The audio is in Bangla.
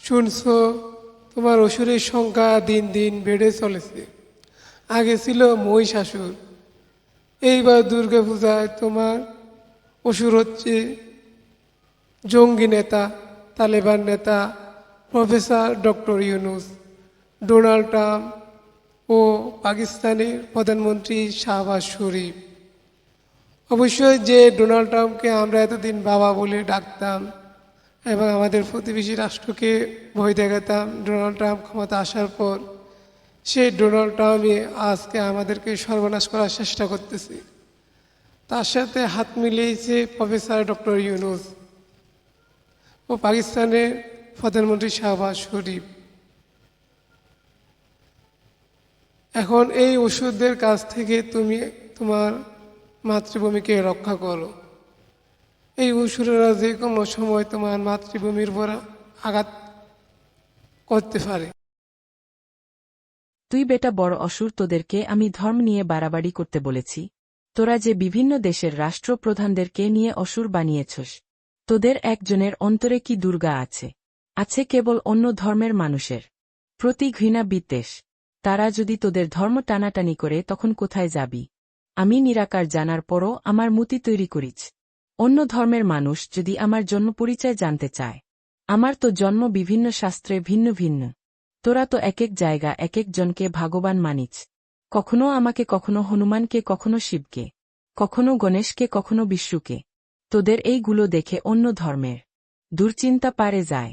শুনছো, তোমার অসুরের সংখ্যা দিন দিন বেড়ে চলেছে। আগে ছিল মহিষাসুর, এইবার দুর্গা পূজায় তোমার অসুর হচ্ছে জঙ্গি নেতা, তালেবান নেতা professor doctor Yunus, Donald Trump ও পাকিস্তানের প্রধানমন্ত্রী শাহবাজ শরীফ। অবশ্যই যে ডোনাল্ড ট্রাম্পকে আমরা এতদিন বাবা বলে ডাকতাম এবং আমাদের প্রতিবেশী রাষ্ট্রকে ভয় দেখাতাম, ডোনাল্ড ট্রাম্প ক্ষমতা আসার পর সেই ডোনাল্ড ট্রাম্পই আজকে আমাদেরকে সর্বনাশ করার চেষ্টা করতেছে। তার সাথে হাত মিলিয়েছে প্রফেসর ডক্টর ইউনুস ও পাকিস্তানের প্রধানমন্ত্রী শাহবাজ শরীফ। এখন এই ওষুধদের কাছ থেকে তুমি তোমার মাতৃভূমিকে রক্ষা করো। এই অসুরেরা যে কোনো সময় তোমার মাতৃভূমির উপর আঘাত করতে পারে। তুই বেটা বড় অসুর, তোদেরকে আমি ধর্ম নিয়ে বাড়াবাড়ি করতে বলেছি? তোরা যে বিভিন্ন দেশের রাষ্ট্রপ্রধানদেরকে নিয়ে অসুর বানিয়েছস, তোদের একজনের অন্তরে কি দুর্গা আছে? আছে কেবল অন্য ধর্মের মানুষের প্রতি ঘৃণা বিদ্বেষ। তারা যদি তোদের ধর্ম টানাটানি করে তখন কোথায় যাবি? আমি নিরাকার জানার পরও আমার মূর্তি তৈরি করিস। অন্য ধর্মের মানুষ যদি আমার জন্ম পরিচয় জানতে চায়, আমার তো জন্ম বিভিন্ন শাস্ত্রে ভিন্ন ভিন্ন। তোরা তো এক এক জায়গা এক এক জনকে ভগবান মানিস, কখনো আমাকে, কখনো হনুমানকে, কখনো শিবকে, কখনো গণেশকে, কখনো বিষ্ণুকে। তোদের এইগুলো দেখে অন্য ধর্মের দুশ্চিন্তা পারে যায়।